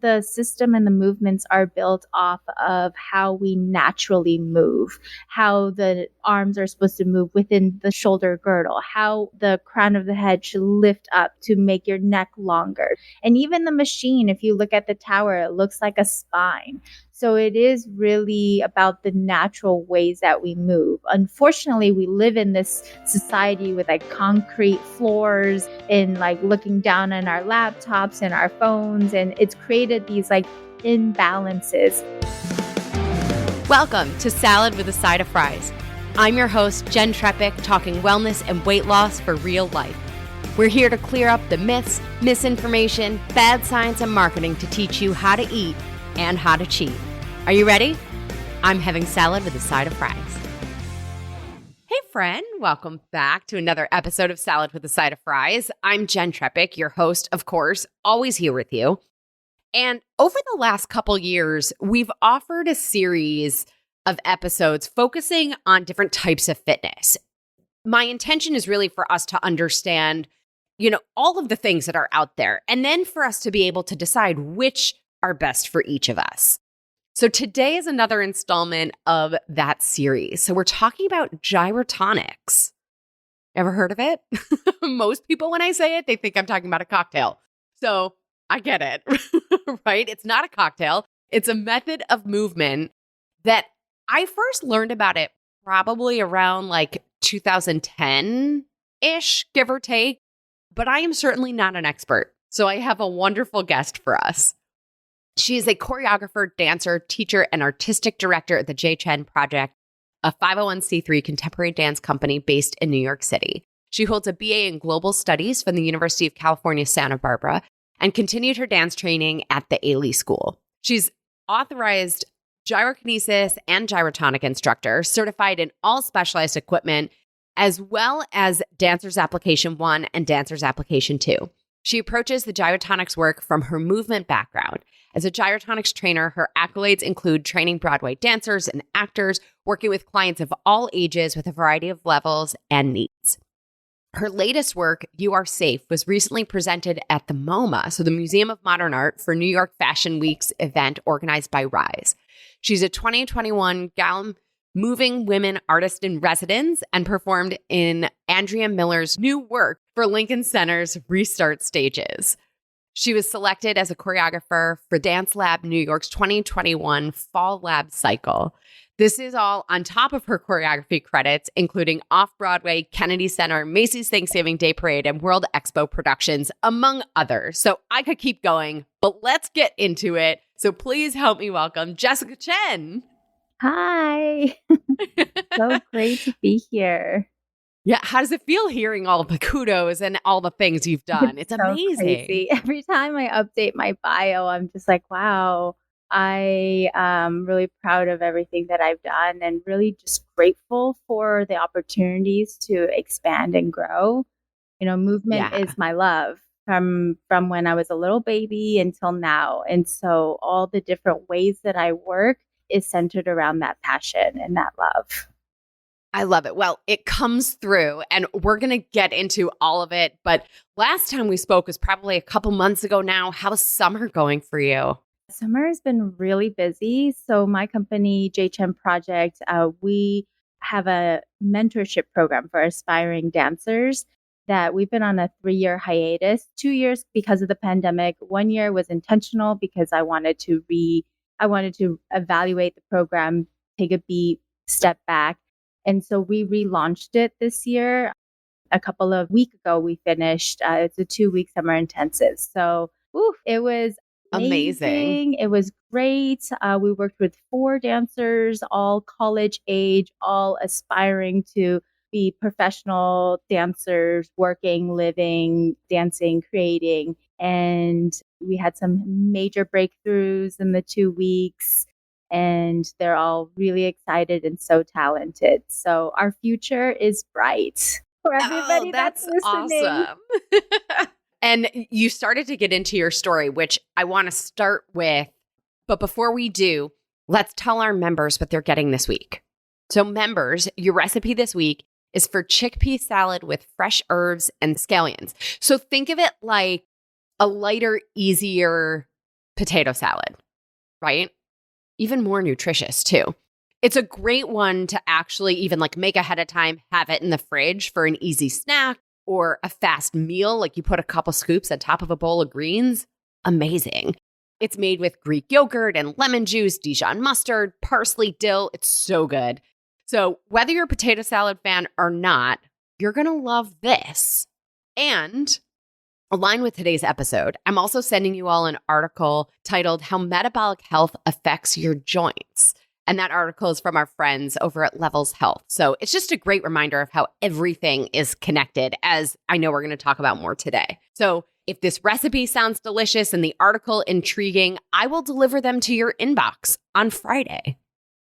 the system and the movements are built off of how we naturally move, how the arms are supposed to move within the shoulder girdle, how the crown of the head should lift up to make your neck longer. And even the machine, if you look at the tower, it looks like a spine. So it is really about the natural ways that we move. Unfortunately, we live in this society with like concrete floors and like looking down on our laptops and our phones, and it's created these like imbalances. Welcome to Salad with a Side of Fries. I'm your host, Jenn Trepeck, talking wellness and weight loss for real life. We're here to clear up the myths, misinformation, bad science, and marketing to teach you how to eat and how to cheat. Are you ready? I'm having salad with a side of fries. Hey friend, welcome back to another episode of Salad with a Side of Fries. I'm Jenn Trepeck, your host, of course, always here with you. And over the last couple years, we've offered a series of episodes focusing on different types of fitness. My intention is really for us to understand, all of the things that are out there, and then for us to be able to decide which are best for each of us. So today is another installment of that series. So we're talking about gyrotonics. Ever heard of it? Most people, when I say it, they think I'm talking about a cocktail. So I get it, right? It's not a cocktail. It's a method of movement that I first learned about it probably around like 2010-ish, give or take. But I am certainly not an expert. So I have a wonderful guest for us. She is a choreographer, dancer, teacher, and artistic director at the Chen Project, a 501c3 contemporary dance company based in New York City. She holds a BA in Global Studies from the University of California, Santa Barbara, and continued her dance training at the Ailey School. She's authorized gyrokinesis and gyrotonic instructor, certified in all specialized equipment, as well as Dancer's Application 1 and Dancer's Application 2. She approaches the gyrotonics work from her movement background. As a gyrotonics trainer, her accolades include training Broadway dancers and actors, working with clients of all ages with a variety of levels and needs. Her latest work, You Are Safe, was recently presented at the MoMA, so the Museum of Modern Art, for New York Fashion Week's event organized by Rise. She's a 2021 Gallup Moving Women Artist in Residence and performed in Andrea Miller's new work for Lincoln Center's Restart Stages. She was selected as a choreographer for Dance Lab New York's 2021 Fall Lab Cycle. This is all on top of her choreography credits, including Off-Broadway, Kennedy Center, Macy's Thanksgiving Day Parade, and World Expo productions, among others. So I could keep going, but let's get into it. So please help me welcome Jessica Chen. Hi. So great to be here. Yeah, how does it feel hearing all the kudos and all the things you've done? It's so amazing. Crazy. Every time I update my bio, I'm just like, wow, I am really proud of everything that I've done and really just grateful for the opportunities to expand and grow. Movement is my love from when I was a little baby until now. And so all the different ways that I work is centered around that passion and that love. I love it. Well, it comes through and we're going to get into all of it. But last time we spoke was probably a couple months ago now. How's summer going for you? Summer has been really busy. So my company, Chen Project, we have a mentorship program for aspiring dancers that we've been on a 3-year hiatus, 2 years because of the pandemic. 1 year was intentional because I wanted to evaluate the program, take a beat, step back. And so we relaunched it this year. A couple of weeks ago, we finished. It's a 2-week summer intensive. So it was amazing. It was great. We worked with 4 dancers, all college age, all aspiring to be professional dancers, working, living, dancing, creating. And we had some major breakthroughs in the 2 weeks. And they're all really excited and so talented. So our future is bright for everybody that's listening. Awesome. And you started to get into your story, which I want to start with. But before we do, let's tell our members what they're getting this week. So members, your recipe this week is for chickpea salad with fresh herbs and scallions. So think of it like a lighter, easier potato salad, right? Even more nutritious too. It's a great one to actually even like make ahead of time, have it in the fridge for an easy snack or a fast meal. Like you put a couple scoops on top of a bowl of greens. Amazing. It's made with Greek yogurt and lemon juice, Dijon mustard, parsley, dill. It's so good. So whether you're a potato salad fan or not, you're going to love this. And aligned with today's episode, I'm also sending you all an article titled How Metabolic Health Affects Your Joints. And that article is from our friends over at Levels Health. So it's just a great reminder of how everything is connected, as I know we're going to talk about more today. So if this recipe sounds delicious and the article intriguing, I will deliver them to your inbox on Friday,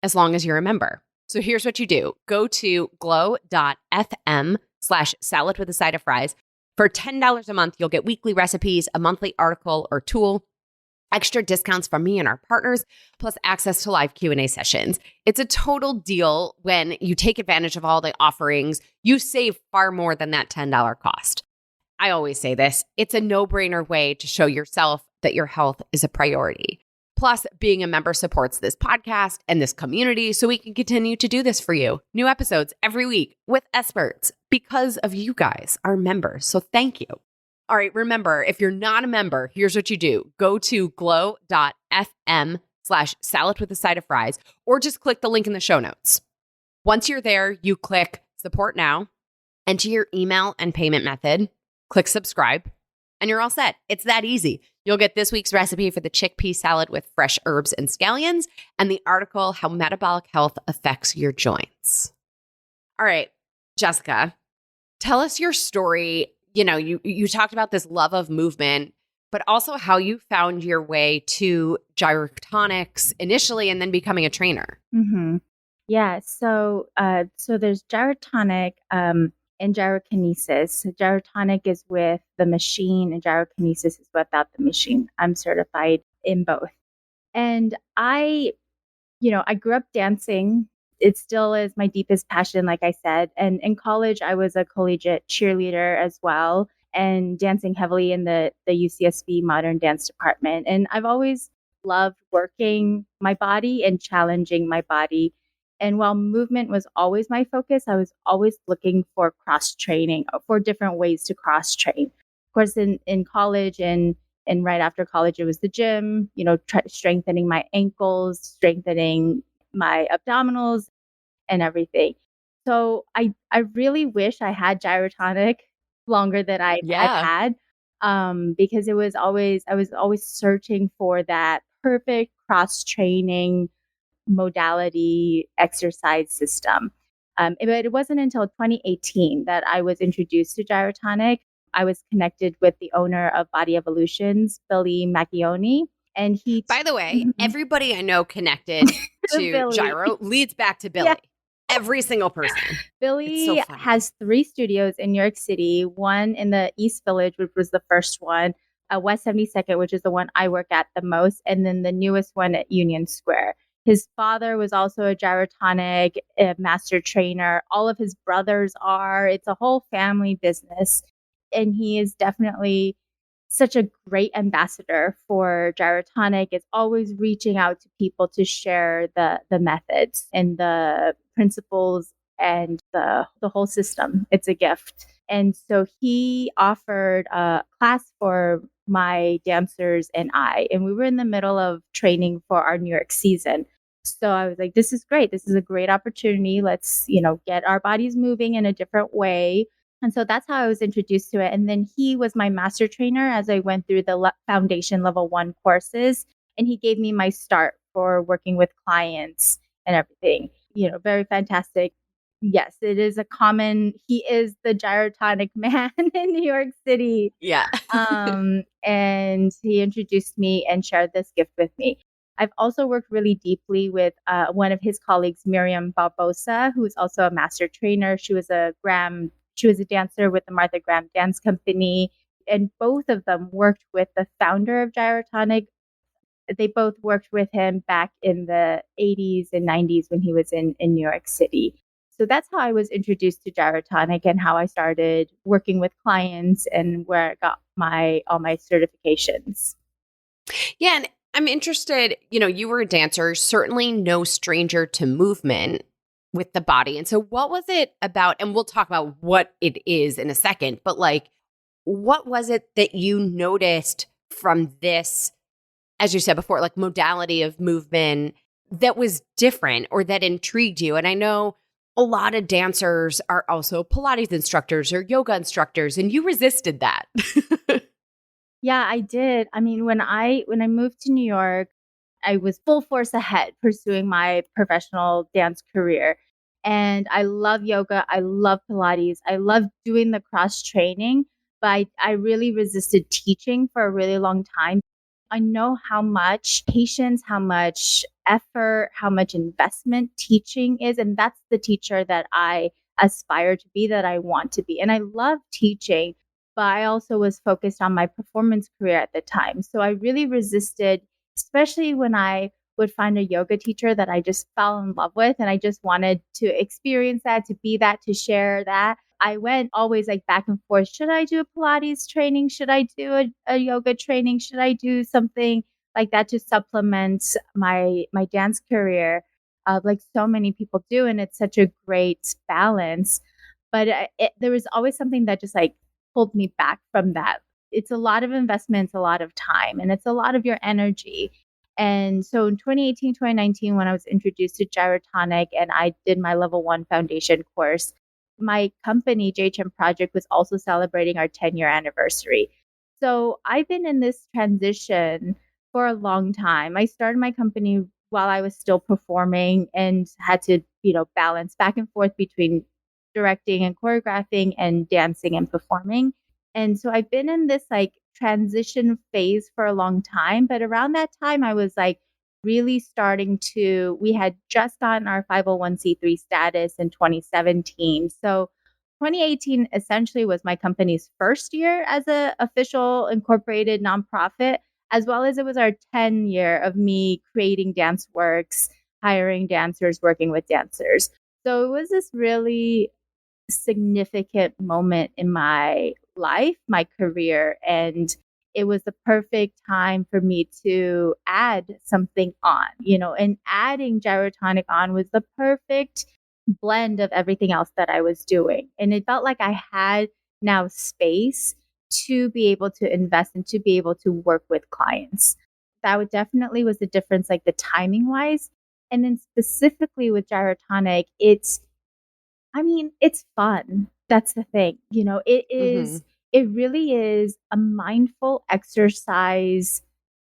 as long as you're a member. So here's what you do. Go to glow.fm/salad with a side of fries. For $10 a month, you'll get weekly recipes, a monthly article or tool, extra discounts from me and our partners, plus access to live Q&A sessions. It's a total deal when you take advantage of all the offerings. You save far more than that $10 cost. I always say this, it's a no-brainer way to show yourself that your health is a priority. Plus, being a member supports this podcast and this community so we can continue to do this for you. New episodes every week with experts because of you guys, our members. So thank you. All right, remember, if you're not a member, here's what you do. Go to glow.fm/salad with a side of fries, or just click the link in the show notes. Once you're there, you click support now, enter your email and payment method, click subscribe, and you're all set. It's that easy. You'll get this week's recipe for the chickpea salad with fresh herbs and scallions, and the article, How Metabolic Health Affects Your Joints. All right, Jessica, tell us your story. You know, you talked about this love of movement, but also how you found your way to gyrotonics initially and then becoming a trainer. Mm-hmm. Yeah. So there's gyrotonic and gyrokinesis. So gyrotonic is with the machine and gyrokinesis is without the machine. I'm certified in both. And I grew up dancing. It still is my deepest passion, like I said. And in college, I was a collegiate cheerleader as well and dancing heavily in the UCSB modern dance department. And I've always loved working my body and challenging my body. And while movement was always my focus, I was always looking for cross training, for different ways to cross train. Of course, in college and right after college, it was the gym, strengthening my ankles, strengthening my abdominals and everything. So I really wish I had gyrotonic longer than I've had, because I was always searching for that perfect cross training modality exercise system. But it wasn't until 2018 that I was introduced to gyrotonic. I was connected with the owner of Body Evolutions, Billy Macchione. And by the way, everybody I know connected to gyro leads back to Billy. Yeah. Every single person. Billy has 3 studios in New York City, one in the East Village, which was the first one, West 72nd, which is the one I work at the most, and then the newest one at Union Square. His father was also a gyrotonic master trainer. All of his brothers are. It's a whole family business. And he is definitely such a great ambassador for gyrotonic. It's always reaching out to people to share the methods and the principles and the whole system. It's a gift. And so he offered a class for my dancers and we were in the middle of training for our New York season. So I was like, this is great. This is a great opportunity. Let's, get our bodies moving in a different way. And so that's how I was introduced to it. And then he was my master trainer as I went through the foundation level 1 courses. And he gave me my start for working with clients and everything. Very fantastic. Yes, it is he is the gyrotonic man in New York City. Yeah. And he introduced me and shared this gift with me. I've also worked really deeply with one of his colleagues, Miriam Barbosa, who is also a master trainer. She was a dancer with the Martha Graham Dance Company. And both of them worked with the founder of Gyrotonic. They both worked with him back in the 80s and 90s when he was in New York City. So that's how I was introduced to Gyrotonic and how I started working with clients and where I got all my certifications. Yeah. And I'm interested, you were a dancer, certainly no stranger to movement with the body. And so what was it about? And we'll talk about what it is in a second, but like, what was it that you noticed from this, as you said before, like modality of movement that was different or that intrigued you? And I know a lot of dancers are also Pilates instructors or yoga instructors, and you resisted that. Yeah, I did. I mean, when I moved to New York, I was full force ahead pursuing my professional dance career. And I love yoga. I love Pilates. I love doing the cross training, but I really resisted teaching for a really long time. I know how much patience, how much effort, how much investment teaching is. And that's the teacher that I aspire to be, that I want to be. And I love teaching, but I also was focused on my performance career at the time. So I really resisted, especially when I would find a yoga teacher that I just fell in love with and I just wanted to experience that, to be that, to share that. I went always like back and forth. Should I do a Pilates training? Should I do a yoga training? Should I do something like that to supplement my dance career? Like so many people do, and it's such a great balance. But there was always something that just like pulled me back from that. It's a lot of investments, a lot of time, and it's a lot of your energy. And so in 2018, 2019, when I was introduced to Gyrotonic and I did my level 1 foundation course, my company, Chen Project, was also celebrating our 10-year anniversary. So I've been in this transition for a long time. I started my company while I was still performing and had to, balance back and forth between directing and choreographing and dancing and performing. And so I've been in this like transition phase for a long time. But around that time, I was like really starting to, we had just gotten our 501c3 status in 2017. So 2018 essentially was my company's first year as an official incorporated nonprofit, as well as it was our 10 year of me creating dance works, hiring dancers, working with dancers. So it was this really significant moment in my life, my career, and it was the perfect time for me to add something on, and adding gyrotonic on was the perfect blend of everything else that I was doing. And it felt like I had now space to be able to invest and to be able to work with clients. That would definitely was the difference, like the timing wise. And then specifically with gyrotonic, it's fun. That's the thing. Mhm. It really is a mindful exercise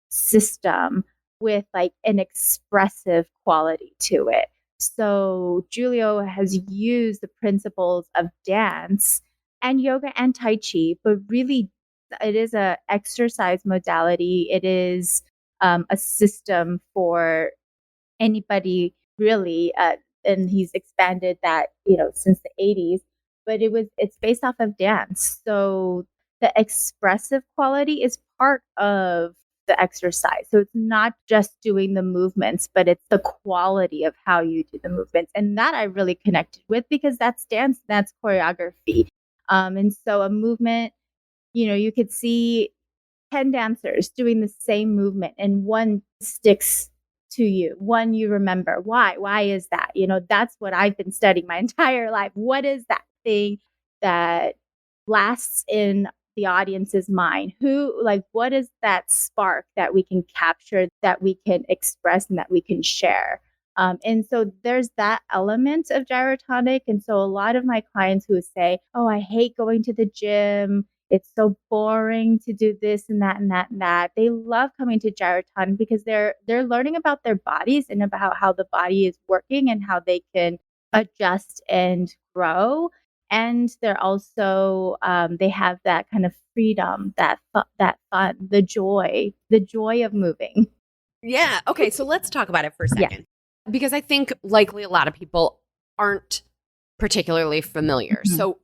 system with like an expressive quality to it. So Julio has used the principles of dance and yoga and Tai Chi, but really it is a exercise modality. It is a system for anybody really, and he's expanded that since the 80s, but it's based off of dance. So the expressive quality is part of the exercise. So it's not just doing the movements, but it's the quality of how you do the movements, and that I really connected with because that's dance, that's choreography. And so a movement, you could see 10 dancers doing the same movement and one sticks to you, one you remember. Why is that? That's what I've been studying my entire life. What is that thing that lasts in the audience's mind? What is that spark that we can capture, that we can express, and that we can share? And so there's that element of gyrotonic. And so a lot of my clients who say, oh, I hate going to the gym, it's so boring to do this and that and that and that. They love coming to Gyrotonic because they're learning about their bodies and about how the body is working and how they can adjust and grow. And they're also they have that kind of freedom, that fun, the joy of moving. Yeah. Okay. So let's talk about it for a Yeah. second. Because I think likely a lot of people aren't particularly familiar. Mhm. So,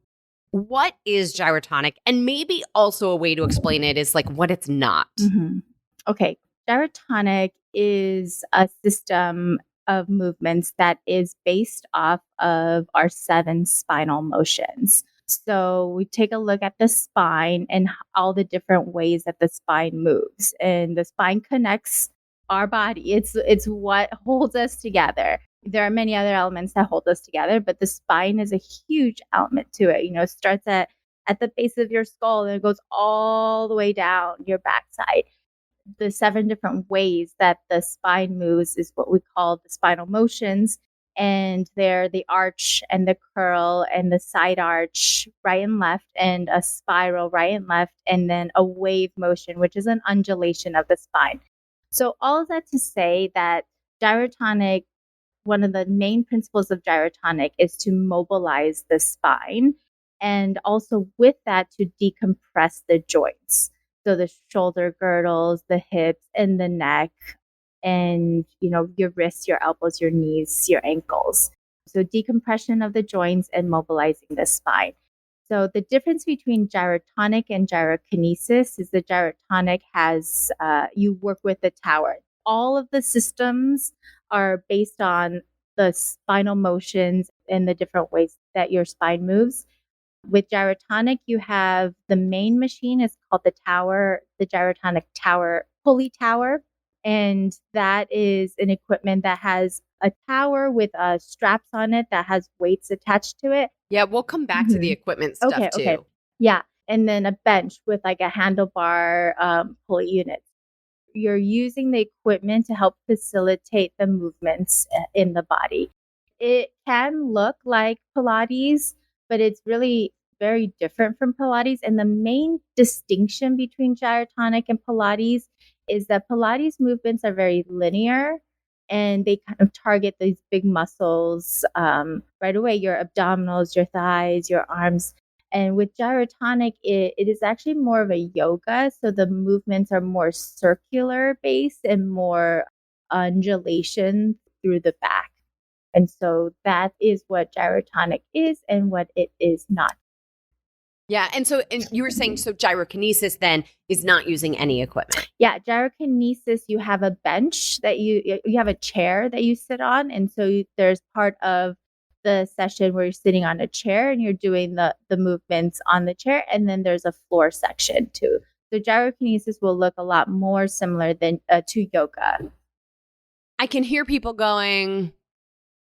what is gyrotonic? And maybe also a way to explain it is like what it's not. Mhm. Okay. Gyrotonic is a system of movements that is based off of our 7 spinal motions. So we take a look at the spine and all the different ways that the spine moves. And the spine connects our body. It's what holds us together. There are many other elements that hold us together, but the spine is a huge element to it. It starts at the base of your skull and it goes all the way down your backside. The 7 different ways that the spine moves is what we call the spinal motions. And they're the arch and the curl and the side arch, right and left, and a spiral, right and left, and then a wave motion, which is an undulation of the spine. So all of that to say that gyrotonic, one of the main principles of gyrotonic is to mobilize the spine and also with that to decompress the joints. So the shoulder girdles, the hips, and the neck, and your wrists, your elbows, your knees, your ankles. So decompression of the joints and mobilizing the spine. So the difference between gyrotonic and gyrokinesis is the gyrotonic has, you work with the tower. All of the systems are based on the spinal motions and the different ways that your spine moves. With gyrotonic, you have the main machine is called the tower, the gyrotonic tower, pulley tower. And that is an equipment that has a tower with straps on it that has weights attached to it. Yeah, we'll come back to the equipment stuff too. Okay. Yeah. And then a bench with like a handlebar pulley unit. You're using the equipment to help facilitate the movements in the body. It can look like Pilates, but it's really very different from Pilates. And the main distinction between gyrotonic and Pilates is that Pilates movements are very linear and they kind of target these big muscles right away, your abdominals, your thighs, your arms. And with gyrotonic, it is actually more of a yoga. So the movements are more circular based and more undulation through the back. And so that is what gyrotonic is and what it is not. Yeah. And you were saying, so gyrokinesis then is not using any equipment. Yeah. Gyrokinesis, you have a bench that you have a chair that you sit on. And so there's part of the session where you're sitting on a chair and you're doing the movements on the chair. And then there's a floor section too. So gyrokinesis will look a lot more similar than to yoga. I can hear people going,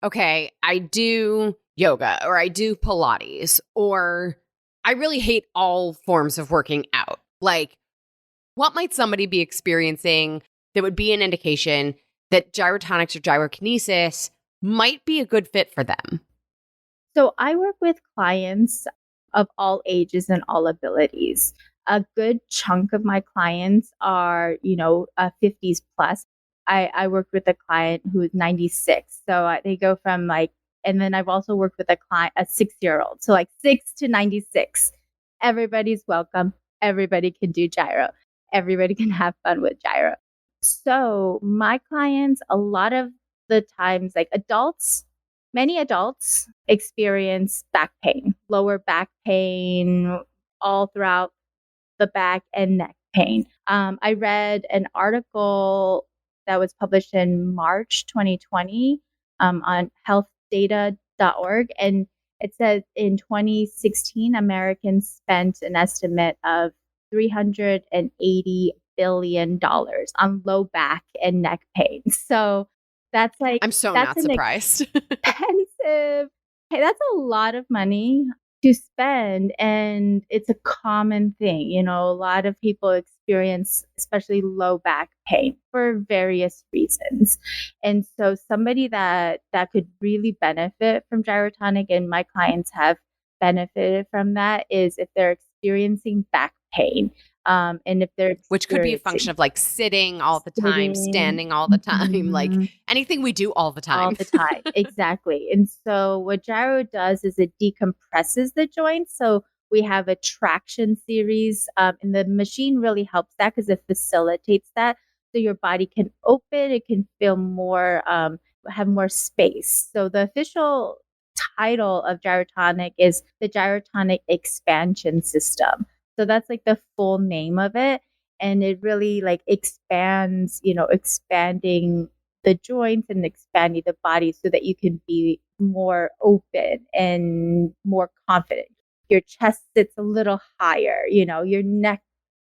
okay, I do yoga or I do Pilates or I really hate all forms of working out. Like, what might somebody be experiencing that would be an indication that gyrotonics or gyrokinesis might be a good fit for them? So I work with clients of all ages and all abilities. A good chunk of my clients are, 50s plus. I worked with a client who is 96. So they go from and then I've also worked with a 6-year-old. So 6 to 96. Everybody's welcome. Everybody can do gyro. Everybody can have fun with gyro. So my clients, a lot of the times, many adults experience back pain, lower back pain, all throughout the back and neck pain. I read an article that was published in March 2020 on healthdata.org. And it says in 2016, Americans spent an estimate of $380 billion on low back and neck pain. So that's I'm so not surprised. Expensive. Hey, that's a lot of money to spend. And it's a common thing. A lot of people experience, especially low back pain for various reasons. And so somebody that could really benefit from gyrotonic, and my clients have benefited from that, is if they're experiencing back pain. And if they're which could be a function of sitting all the time, standing all the time, like anything we do all the time. All the time. Exactly. And so what gyro does is it decompresses the joints. So we have a traction series, and the machine really helps that because it facilitates that. So your body can open, it can feel more, have more space. So the official title of gyrotonic is the gyrotonic expansion system. So that's the full name of it. And it really expands, expanding the joints and expanding the body so that you can be more open and more confident. your chest sits a little higher, your neck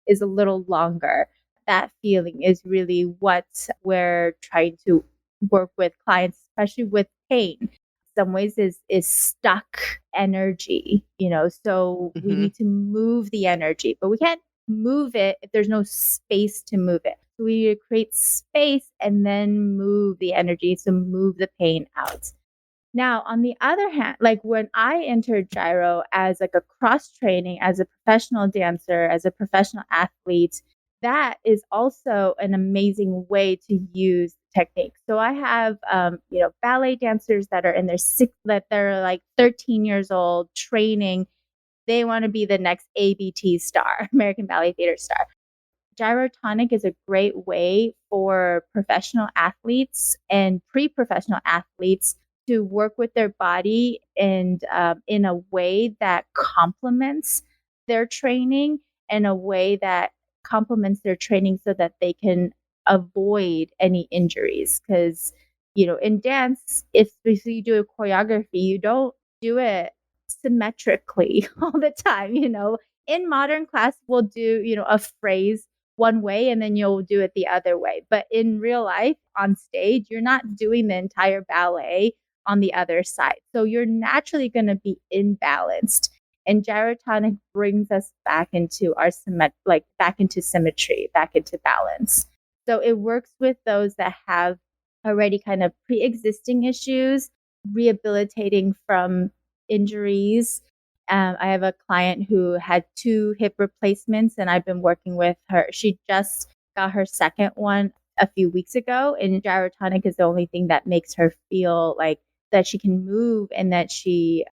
is a little longer. That feeling is really what we're trying to work with clients, especially with pain. Some ways is stuck energy, so we need to move the energy, but we can't move it if there's no space to move it. So we need to create space and then move the energy to move the pain out. Now, on the other hand, like when I entered gyro as like a cross training, as a professional dancer, as a professional athlete, that is also an amazing way to use technique. So I have, ballet dancers that are in their that they're like 13 years old training. They want to be the next ABT star, American Ballet Theater star. Gyrotonic is a great way for professional athletes and pre-professional athletes to work with their body and in a way that complements their training, in a way that complements their training so that they can avoid any injuries. Because, in dance, if you do a choreography, you don't do it symmetrically all the time. In modern class, we'll do, a phrase one way and then you'll do it the other way. But in real life, on stage, you're not doing the entire ballet on the other side. So you're naturally going to be imbalanced. And gyrotonic brings us back into our back into symmetry, back into balance. So it works with those that have already kind of pre-existing issues, rehabilitating from injuries. I have a client who had 2 hip replacements and I've been working with her. She just got her second one a few weeks ago, and gyrotonic is the only thing that makes her feel like that she can move and that she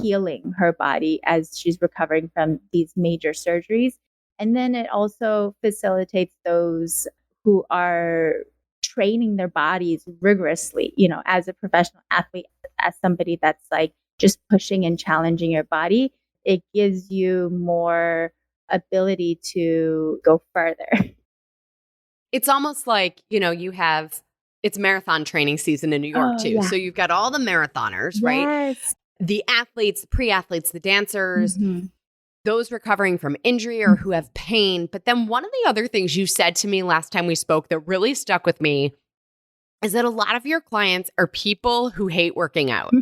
healing her body as she's recovering from these major surgeries. And then it also facilitates those who are training their bodies rigorously, as a professional athlete, as somebody that's like just pushing and challenging your body. It gives you more ability to go further. It's almost like, it's marathon training season in New York too. Yeah. So you've got all the marathoners, right? Yes. The athletes, the pre-athletes, the dancers, those recovering from injury or who have pain. But then one of the other things you said to me last time we spoke that really stuck with me is that a lot of your clients are people who hate working out.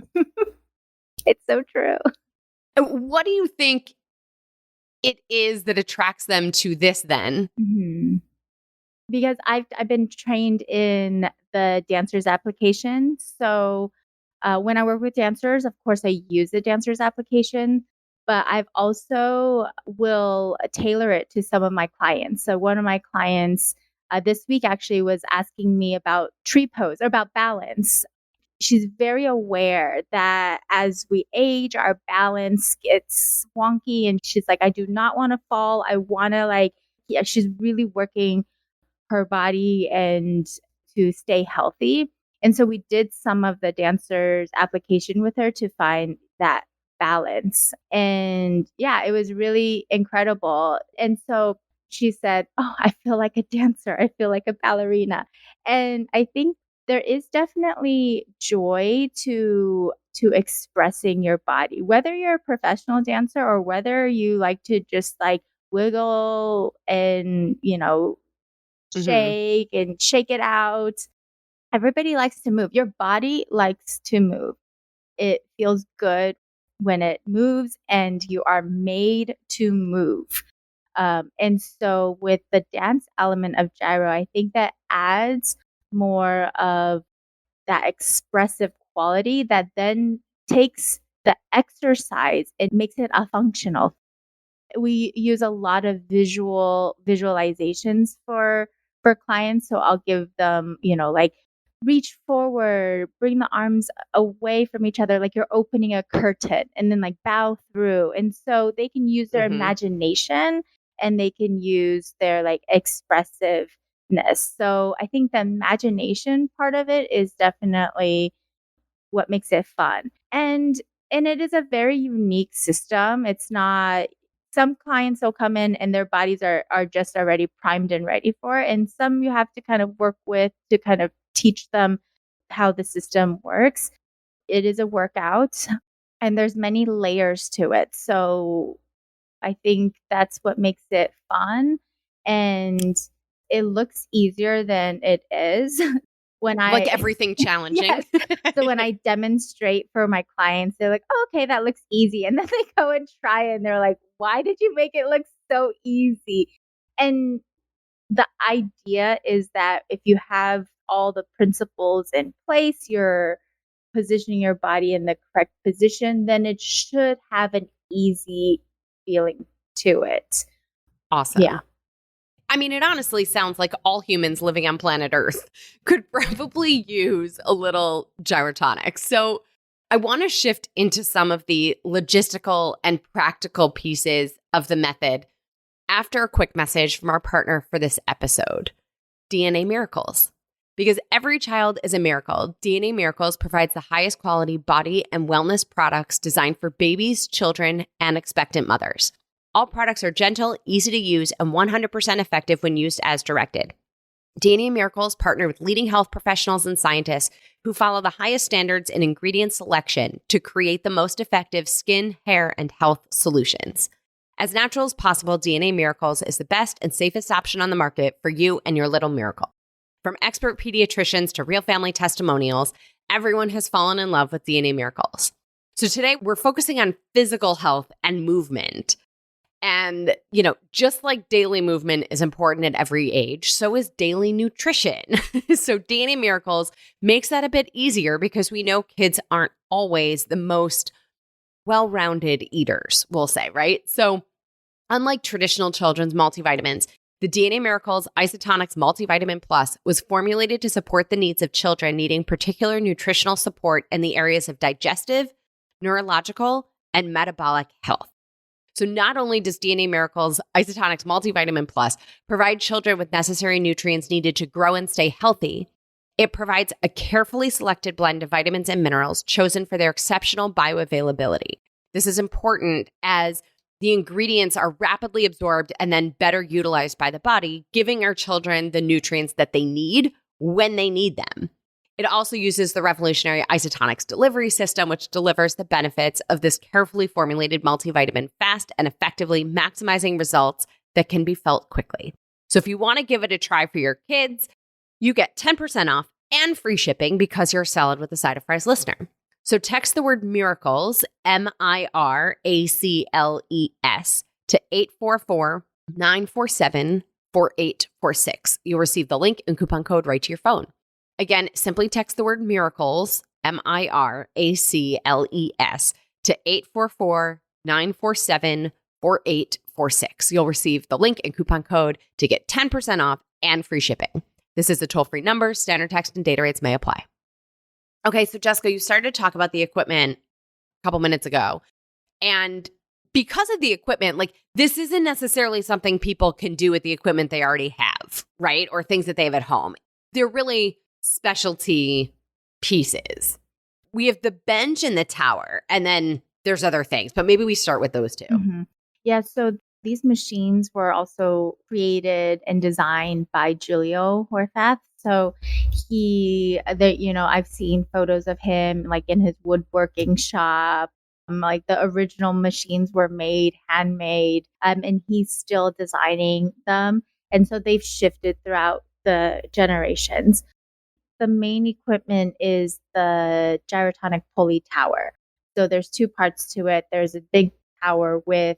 It's so true. What do you think it is that attracts them to this then? Because I've been trained in the dancers application. So when I work with dancers, of course, I use the dancers application, but I've also will tailor it to some of my clients. So one of my clients this week actually was asking me about tree pose or about balance. She's very aware that as we age, our balance gets wonky. And she's like, I do not want to fall. I want to she's really working her body and to stay healthy. And so we did some of the dancers application with her to find that balance. And yeah, it was really incredible. And so she said, "Oh, I feel like a dancer. I feel like a ballerina." And I think there is definitely joy to expressing your body, whether you're a professional dancer or whether you like to just like wiggle and, shake and shake it out. Everybody likes to move. Your body likes to move. It feels good when it moves and you are made to move. And so with the dance element of gyro, I think that adds more of that expressive quality that then takes the exercise and makes it a functional. We use a lot of visualizations for clients. So I'll give them, like reach forward, bring the arms away from each other like you're opening a curtain, and then like bow through. And so they can use their imagination and they can use their like expressiveness. So I think the imagination part of it is definitely what makes it fun. And it is a very unique system. It's not some clients will come in and their bodies are just already primed and ready for it. And some you have to kind of work with to kind of teach them how the system works. It is a workout. And there's many layers to it. So I think that's what makes it fun. And it looks easier than it is. When Like everything challenging. Yes. So when I demonstrate for my clients, they're like, oh, okay, that looks easy. And then they go and try it and they're like, why did you make it look so easy? And the idea is that if you have all the principles in place, you're positioning your body in the correct position, then it should have an easy feeling to it. Awesome. Yeah. I mean, it honestly sounds like all humans living on planet Earth could probably use a little gyrotonics. So I want to shift into some of the logistical and practical pieces of the method after a quick message from our partner for this episode, DNA Miracles. Because every child is a miracle, DNA Miracles provides the highest quality body and wellness products designed for babies, children, and expectant mothers. All products are gentle, easy to use, and 100% effective when used as directed. DNA Miracles partner with leading health professionals and scientists who follow the highest standards in ingredient selection to create the most effective skin, hair, and health solutions. As natural as possible, DNA Miracles is the best and safest option on the market for you and your little miracle. From expert pediatricians to real family testimonials, everyone has fallen in love with DNA Miracles. So today we're focusing on physical health and movement. And, just like daily movement is important at every age, so is daily nutrition. So DNA Miracles makes that a bit easier because we know kids aren't always the most well-rounded eaters, we'll say, right? So unlike traditional children's multivitamins, the DNA Miracles Isotonics Multivitamin Plus was formulated to support the needs of children needing particular nutritional support in the areas of digestive, neurological, and metabolic health. So not only does DNA Miracles Isotonics Multivitamin Plus provide children with necessary nutrients needed to grow and stay healthy, it provides a carefully selected blend of vitamins and minerals chosen for their exceptional bioavailability. This is important as the ingredients are rapidly absorbed and then better utilized by the body, giving our children the nutrients that they need when they need them. It also uses the revolutionary Isotonics delivery system, which delivers the benefits of this carefully formulated multivitamin fast and effectively, maximizing results that can be felt quickly. So if you want to give it a try for your kids, you get 10% off and free shipping because you're a Salad with a Side of Fries listener. So text the word miracles, MIRACLES, to 844-947-4846. You'll receive the link and coupon code right to your phone. Again, simply text the word miracles, MIRACLES, to 844-947-4846. You'll receive the link and coupon code to get 10% off and free shipping. This is a toll-free number. Standard text and data rates may apply. Okay, so Jessica, you started to talk about the equipment a couple minutes ago. And because of the equipment, this isn't necessarily something people can do with the equipment they already have, right? Or things that they have at home. They're really specialty pieces. We have the bench and the tower, and then there's other things, but maybe we start with those two. Mm-hmm. Yeah, so these machines were also created and designed by Julio Horvath. So I've seen photos of him in his woodworking shop. The original machines were handmade, and he's still designing them. And so they've shifted throughout the generations. The main equipment is the gyrotonic pulley tower. So there's two parts to it. There's a big tower with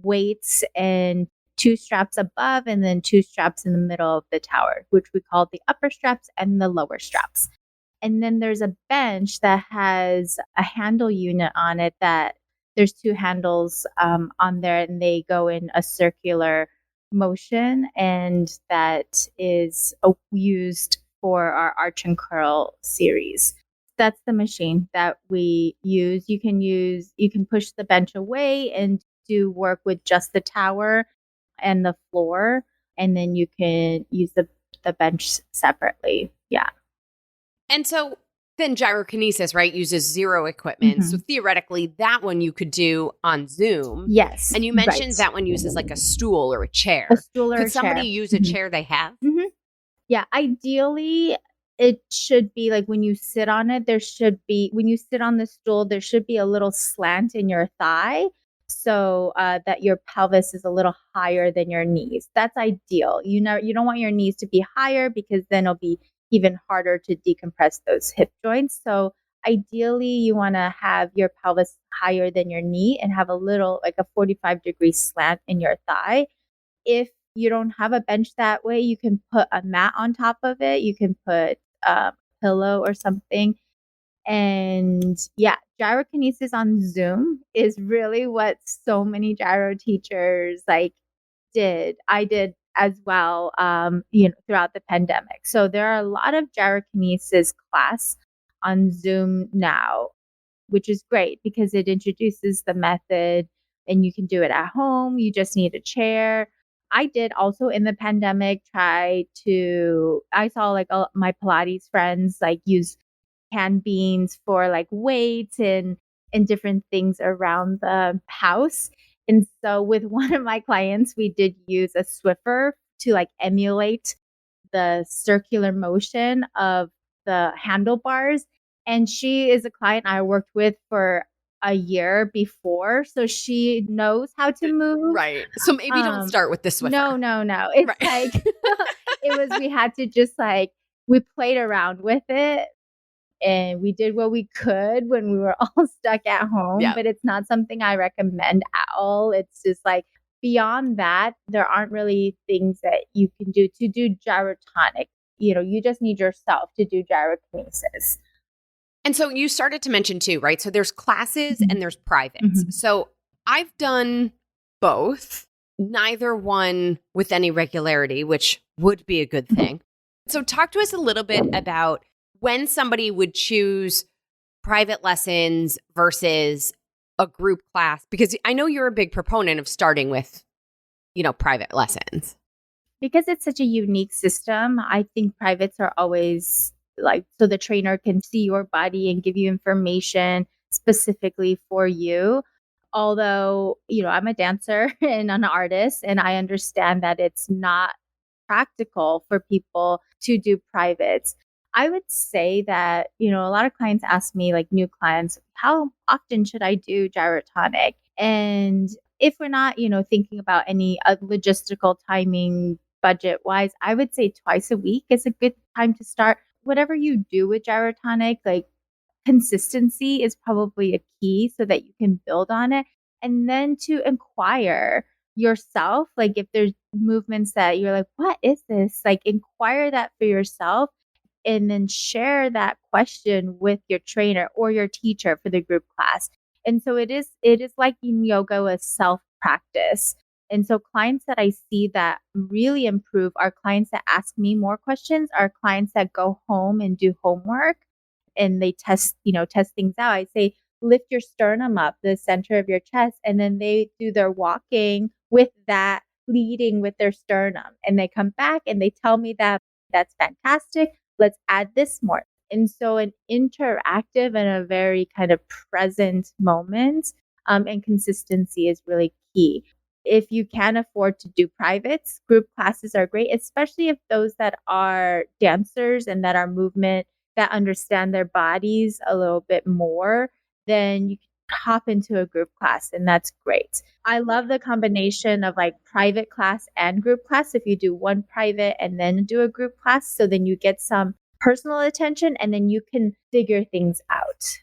weights and 2 straps above and then 2 straps in the middle of the tower, which we call the upper straps and the lower straps. And then there's a bench that has a handle unit on it that there's 2 handles on there, and they go in a circular motion, and that is used for our arch and curl series. That's the machine that we use. You can push the bench away and do work with just the tower and the floor, and then you can use the bench separately. Yeah. And so then gyrokinesis, right, uses 0 equipment. Mm-hmm. So theoretically, that one you could do on Zoom. Yes. And you mentioned that one uses a stool or a chair. A stool or could a somebody chair. use a chair they have? Mm-hmm. Yeah. Ideally, it should be like when you sit on it, when you sit on the stool, there should be a little slant in your thigh so that your pelvis is a little higher than your knees. That's ideal. You don't want your knees to be higher because then it'll be even harder to decompress those hip joints. So ideally, you want to have your pelvis higher than your knee and have a little, like a 45-degree slant in your thigh. If you don't have a bench that way, you can put a mat on top of it. You can put a pillow or something. And yeah, gyrokinesis on Zoom is really what so many gyro teachers like did. I did as well, throughout the pandemic. So there are a lot of gyrokinesis class on Zoom now, which is great because it introduces the method and you can do it at home. You just need a chair. I did also in the pandemic I saw like my Pilates friends like use canned beans for like weights and different things around the house. And so with one of my clients, we did use a Swiffer to like emulate the circular motion of the handlebars. And she is a client I worked with for a year before. So she knows how to move. Right. So maybe don't start with the Swiffer. No. It's right. like, we had to just like, we played around with it. And we did what we could when we were all stuck at home, but it's not something I recommend at all. It's just like beyond that, there aren't really things that you can do to do gyrotonic. You just need yourself to do gyrokinesis. And so you started to mention too, right? So there's classes and there's privates. So I've done both, neither one with any regularity, which would be a good thing. So talk to us a little bit about when somebody would choose private lessons versus a group class, because I know you're a big proponent of starting with, private lessons. Because it's such a unique system, I think privates are always like, so the trainer can see your body and give you information specifically for you. Although, I'm a dancer and an artist, and I understand that it's not practical for people to do privates. I would say that, a lot of clients ask me, like new clients, how often should I do gyrotonic? And if we're not, thinking about any logistical timing budget wise, I would say twice a week is a good time to start. Whatever you do with gyrotonic, like consistency is probably a key so that you can build on it. And then to inquire yourself, like if there's movements that you're like, what is this? Like inquire that for yourself and then share that question with your trainer or your teacher for the group class. And so it is like in yoga, a self-practice. And so clients that I see that really improve are clients that ask me more questions, are clients that go home and do homework and they test things out. I say, lift your sternum up, the center of your chest, and then they do their walking with that leading with their sternum. And they come back and they tell me that that's fantastic. Let's add this more. And so an interactive and a very kind of present moment and consistency is really key. If you can afford to do privates, group classes are great, especially if those that are dancers and that are movement, that understand their bodies a little bit more, then you can hop into a group class and that's great. I love the combination of like private class and group class. If you do one private and then do a group class, so then you get some personal attention and then you can figure things out.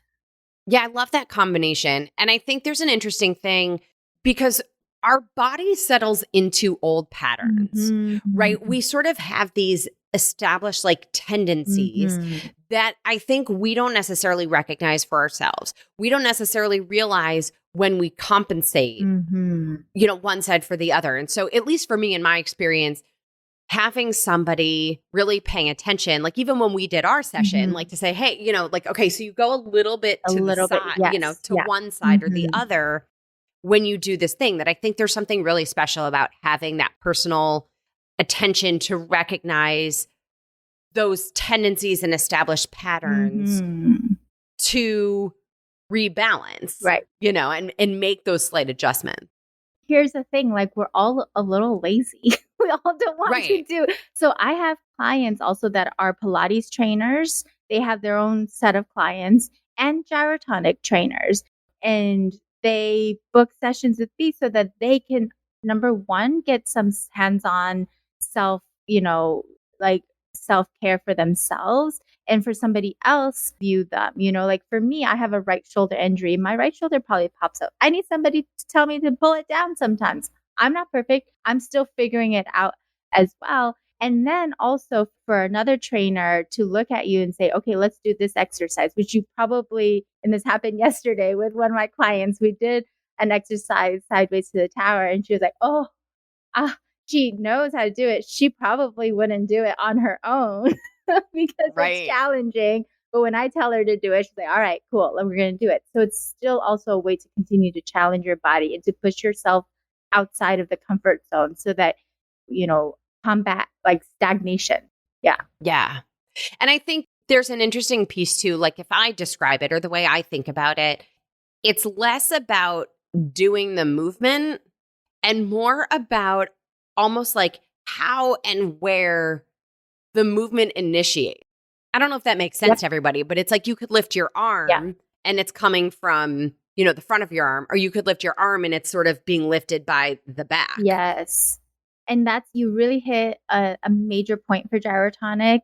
Yeah, I love that combination. And I think there's an interesting thing because our body settles into old patterns, right? We sort of have these established like tendencies that I think we don't necessarily recognize for ourselves. We don't necessarily realize when we compensate, one side for the other. And so at least for me, in my experience, having somebody really paying attention, like even when we did our session, like to say, hey, okay, so you go a little bit to the side, to one side or the other when you do this thing, that I think there's something really special about having that personal attention to recognize those tendencies and established patterns to rebalance, right? And make those slight adjustments. Here's the thing, like we're all a little lazy. We all don't want to do. So I have clients also that are Pilates trainers. They have their own set of clients and gyrotonic trainers. And they book sessions with me so that they can, number one, get some hands-on self, like self-care for themselves, and for somebody else view them. Like for me, I have a right shoulder injury. My right shoulder probably pops up. I need somebody to tell me to pull it down sometimes. I'm not perfect. I'm still figuring it out as well. And then also for another trainer to look at you and say, okay, let's do this exercise, which you probably, and this happened yesterday with one of my clients. We did an exercise sideways to the tower, and she was like, oh, she knows how to do it. She probably wouldn't do it on her own because it's challenging. But when I tell her to do it, she's like, all right, cool, we're going to do it. So it's still also a way to continue to challenge your body and to push yourself outside of the comfort zone so that, combat like stagnation. Yeah. Yeah. And I think there's an interesting piece too. Like if I describe it or the way I think about it, it's less about doing the movement and more about almost like how and where the movement initiates. I don't know if that makes sense to everybody, but it's like you could lift your arm and it's coming from, the front of your arm, or you could lift your arm and it's sort of being lifted by the back. Yes. And you really hit a major point for gyrotonic.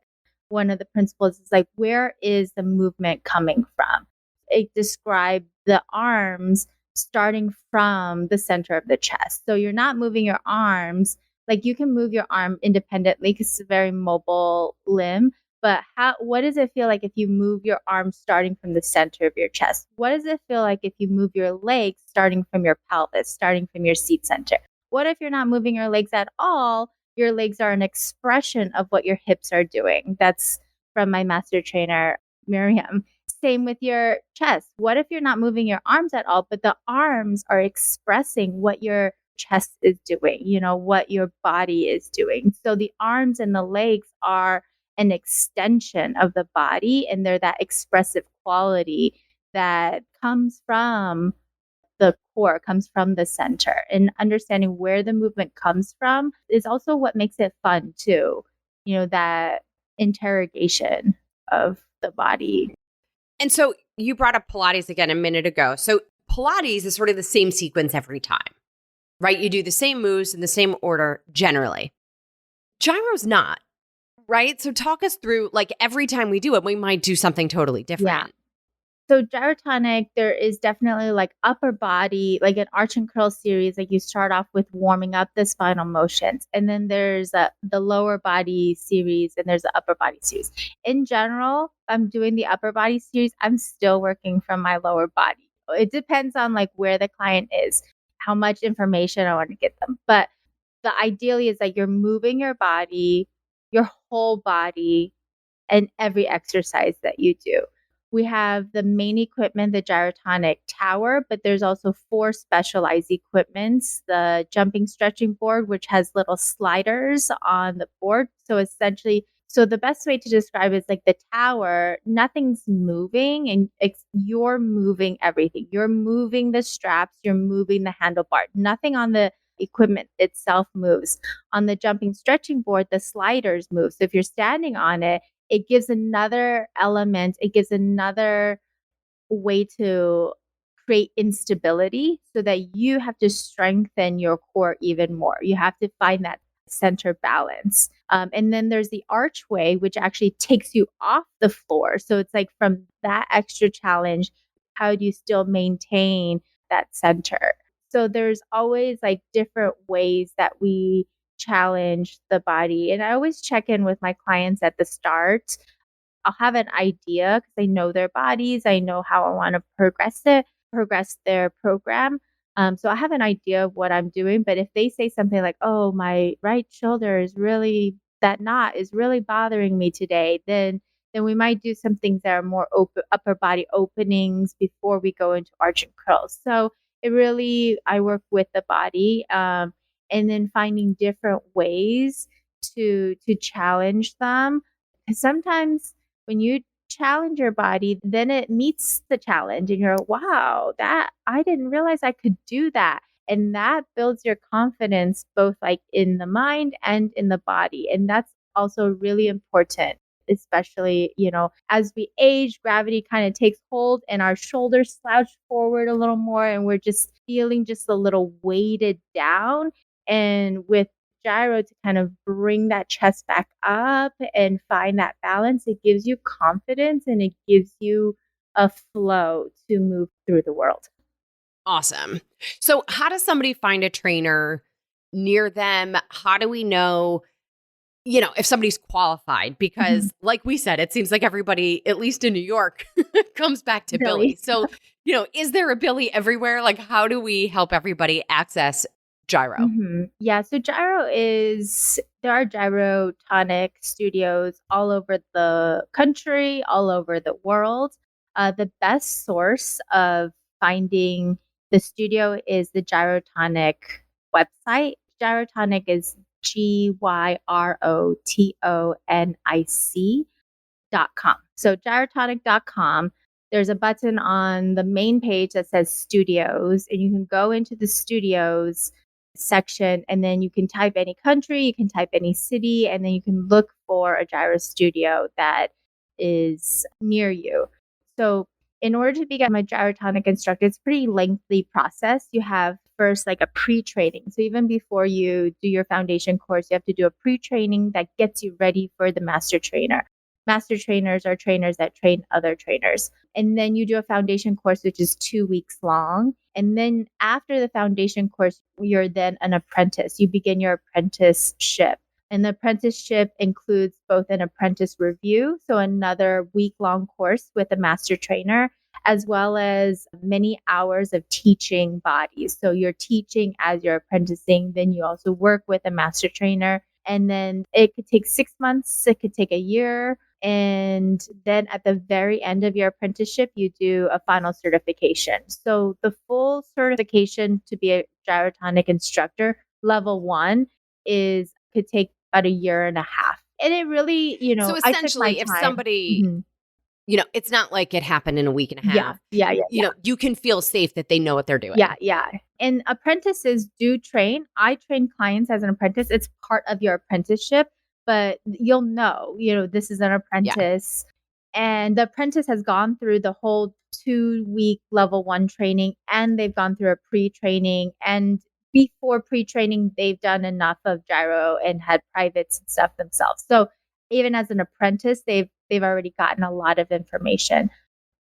One of the principles is like, where is the movement coming from? It described the arms starting from the center of the chest. So you're not moving your arms. Like you can move your arm independently because it's a very mobile limb. But what does it feel like if you move your arm starting from the center of your chest? What does it feel like if you move your legs starting from your pelvis, starting from your seat center? What if you're not moving your legs at all? Your legs are an expression of what your hips are doing. That's from my master trainer, Miriam. Same with your chest. What if you're not moving your arms at all, but the arms are expressing what your chest is doing, what your body is doing? So the arms and the legs are an extension of the body, and they're that expressive quality that comes from the core, comes from the center. And understanding where the movement comes from is also what makes it fun too. That interrogation of the body. And so you brought up Pilates again a minute ago. So Pilates is sort of the same sequence every time, right? You do the same moves in the same order generally. Gyro's not, right? So talk us through, like every time we do it, we might do something totally different. Yeah. So gyrotonic, there is definitely like upper body, like an arch and curl series. Like you start off with warming up the spinal motions. And then there's the lower body series, and there's the upper body series. In general, I'm doing the upper body series. I'm still working from my lower body. It depends on like where the client is, how much information I want to get them. But the ideally is like you're moving your body, your whole body, and every exercise that you do. We have the main equipment, the gyrotonic tower, but there's also 4 specialized equipments. The jumping stretching board, which has little sliders on the board. So essentially, the best way to describe it is like the tower, nothing's moving and you're moving everything. You're moving the straps, you're moving the handlebar. Nothing on the equipment itself moves. On the jumping stretching board, the sliders move. So if you're standing on it, it gives another element, it gives another way to create instability so that you have to strengthen your core even more. You have to find that center balance. And then there's the archway, which actually takes you off the floor. So it's like from that extra challenge, how do you still maintain that center? So there's always like different ways that we challenge the body. And I always check in with my clients at the start. I'll have an idea because I know their bodies. I know how I want to progress their program. So I have an idea of what I'm doing. But if they say something like, oh, my right shoulder is really, that knot is really bothering me today, then we might do some things that are more upper body openings before we go into arch and curls. So I work with the body, and then finding different ways to challenge them. And sometimes when you challenge your body, then it meets the challenge and you're, wow, that I didn't realize I could do that. And that builds your confidence both like in the mind and in the body. And that's also really important, especially, as we age, gravity kind of takes hold and our shoulders slouch forward a little more and we're just feeling just a little weighted down. And with gyro to kind of bring that chest back up and find that balance, it gives you confidence and it gives you a flow to move through the world. Awesome. So how does somebody find a trainer near them? How do we know, if somebody's qualified? Because like we said, it seems like everybody, at least in New York, comes back to Billy. So, is there a Billy everywhere? Like, how do we help everybody access gyro? Yeah, so there are gyrotonic studios all over the country, all over the world. The best source of finding the studio is the Gyrotonic website. Gyrotonic is GYROTONIC.com. So gyrotonic.com. There's a button on the main page that says studios, and you can go into the studios section and then you can type any country, you can type any city, and then you can look for a gyro studio that is near you. So in order to become a gyrotonic instructor, it's a pretty lengthy process. You have first like a pre-training. So even before you do your foundation course, you have to do a pre-training that gets you ready for the master trainer. Master trainers are trainers that train other trainers. And then you do a foundation course, which is 2 weeks long. And then after the foundation course, you're then an apprentice. You begin your apprenticeship. And the apprenticeship includes both an apprentice review, so another week-long course with a master trainer, as well as many hours of teaching bodies. So you're teaching as you're apprenticing, then you also work with a master trainer. And then it could take 6 months, it could take a year. And then at the very end of your apprenticeship, you do a final certification. So the full certification to be a gyrotonic instructor, level 1, could take about a year and a half. And it really, So I took my essentially, if time. somebody, it's not like it happened in a week and a half. Yeah. You can feel safe that they know what they're doing. Yeah. And apprentices do train. I train clients as an apprentice. It's part of your apprenticeship, but you'll know, this is an apprentice. And the apprentice has gone through the whole 2-week level 1 training, and they've gone through a pre-training. And before pre-training, they've done enough of gyro and had privates and stuff themselves. So even as an apprentice, they've already gotten a lot of information.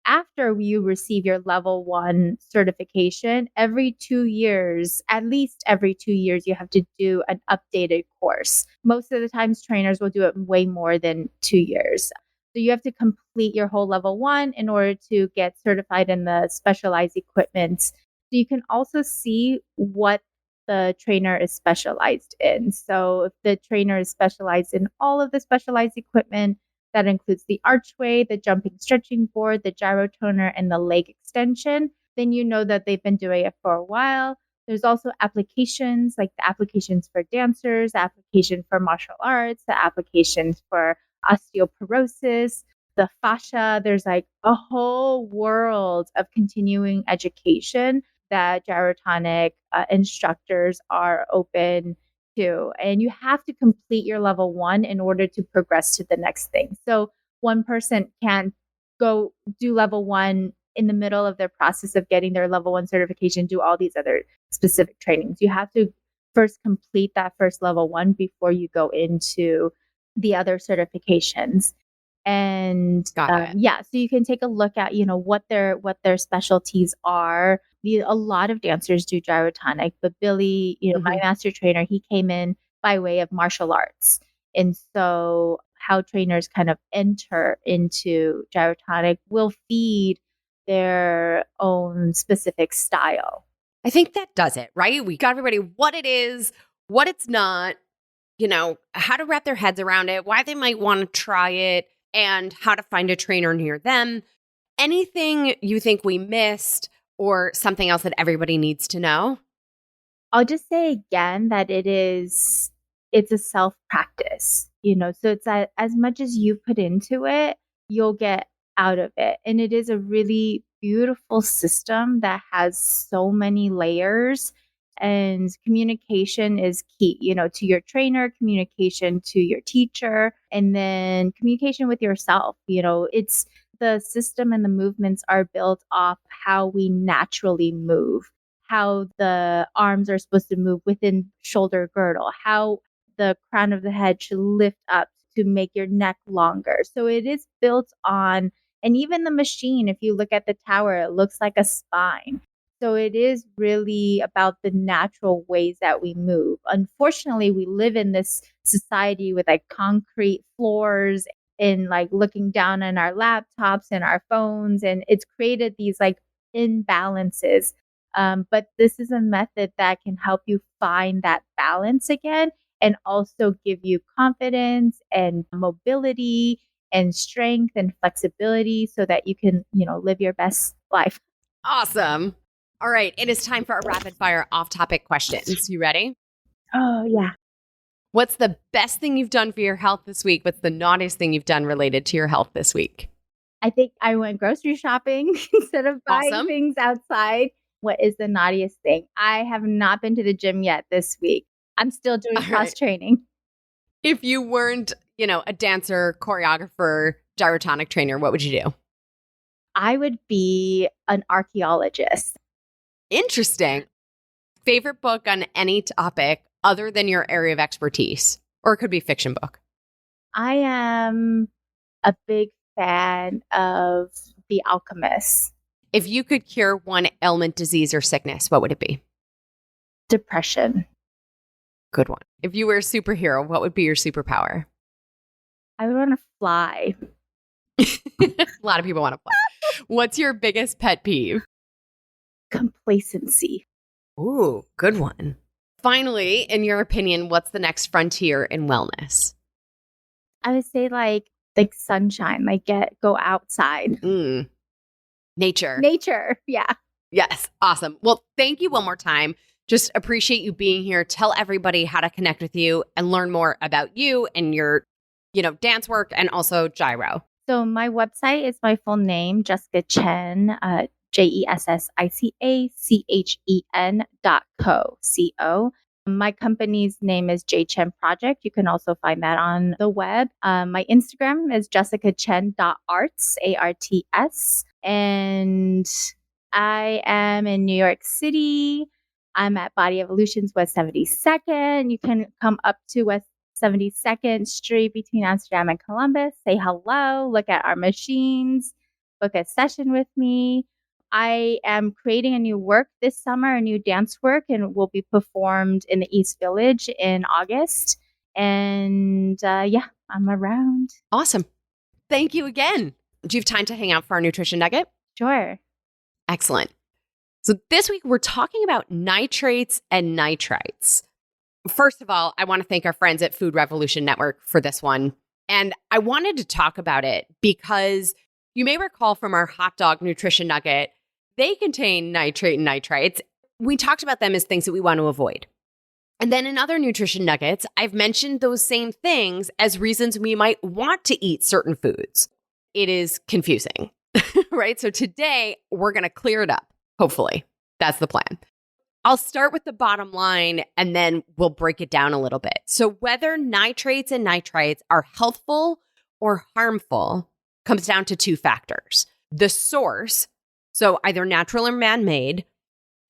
After you receive your level 1 certification, every 2 years, at least every 2 years, you have to do an updated course. Most of the times trainers will do it way more than 2 years. So you have to complete your whole level 1 in order to get certified in the specialized equipment. So you can also see what the trainer is specialized in. So if the trainer is specialized in all of the specialized equipment, that includes the archway, the jumping stretching board, the gyrotoner, and the leg extension, then you know that they've been doing it for a while. There's also applications, like the applications for dancers, the application for martial arts, the applications for osteoporosis, the fascia. There's like a whole world of continuing education that gyrotonic instructors are open to. And you have to complete your level 1 in order to progress to the next thing. So one person can't go do level 1 in the middle of their process of getting their level 1 certification, do all these other specific trainings. You have to first complete that first level 1 before you go into the other certifications. And so you can take a look at what their specialties are. A lot of dancers do gyrotonic, but Billy, my master trainer, he came in by way of martial arts. And so how trainers kind of enter into gyrotonic will feed their own specific style. I think that does it, right? We got everybody what it is, what it's not, how to wrap their heads around it, why they might want to try it, and how to find a trainer near them. Anything you think we missed or something else that everybody needs to know? I'll just say again that it's a self-practice, so it's as much as you put into it, you'll get out of it. And it is a really beautiful system that has so many layers And communication is key, to your trainer, communication to your teacher, and then communication with yourself. It's the system and the movements are built off how we naturally move, how the arms are supposed to move within shoulder girdle, how the crown of the head should lift up to make your neck longer. So it is built on, and even the machine, if you look at the tower, it looks like a spine. So it is really about the natural ways that we move. Unfortunately, we live in this society with like concrete floors and like looking down on our laptops and our phones, and it's created these like imbalances. But this is a method that can help you find that balance again and also give you confidence and mobility and strength and flexibility so that you can, live your best life. Awesome. All right. It is time for our rapid fire off topic questions. You ready? Oh, yeah. What's the best thing you've done for your health this week? What's the naughtiest thing you've done related to your health this week? I think I went grocery shopping instead of buying things outside. What is the naughtiest thing? I have not been to the gym yet this week. I'm still doing cross training. If you weren't, a dancer, choreographer, gyrotonic trainer, what would you do? I would be an archaeologist. Interesting. Favorite book on any topic other than your area of expertise? Or it could be fiction book. I am a big fan of The Alchemist. If you could cure one ailment, disease, or sickness, what would it be? Depression. Good one. If you were a superhero, what would be your superpower? I would want to fly. A lot of people want to fly. What's your biggest pet peeve? Complacency. Ooh, good one. Finally, in your opinion, what's the next frontier in wellness? I would say like sunshine, go outside. Nature. Yeah. Yes. Awesome. Well, thank you one more time. Just appreciate you being here. Tell everybody how to connect with you and learn more about you and your, dance work and also gyro. So my website is my full name, Jessica Chen, JESSICACHEN.co. My company's name is Chen Project. You can also find that on the web. My Instagram is jessicachen.arts, ARTS. And I am in New York City. I'm at Body Evolutions West 72nd. You can come up to West 72nd Street between Amsterdam and Columbus. Say hello, look at our machines, book a session with me. I am creating a new work this summer, a new dance work, and will be performed in the East Village in August. And I'm around. Awesome. Thank you again. Do you have time to hang out for our nutrition nugget? Sure. Excellent. So this week we're talking about nitrates and nitrites. First of all, I want to thank our friends at Food Revolution Network for this one. And I wanted to talk about it because you may recall from our hot dog nutrition nugget, they contain nitrate and nitrites. We talked about them as things that we want to avoid. And then in other nutrition nuggets, I've mentioned those same things as reasons we might want to eat certain foods. It is confusing, right? So today we're going to clear it up, hopefully. That's the plan. I'll start with the bottom line and then we'll break it down a little bit. So whether nitrates and nitrites are healthful or harmful comes down to two factors. The source, so either natural or man-made,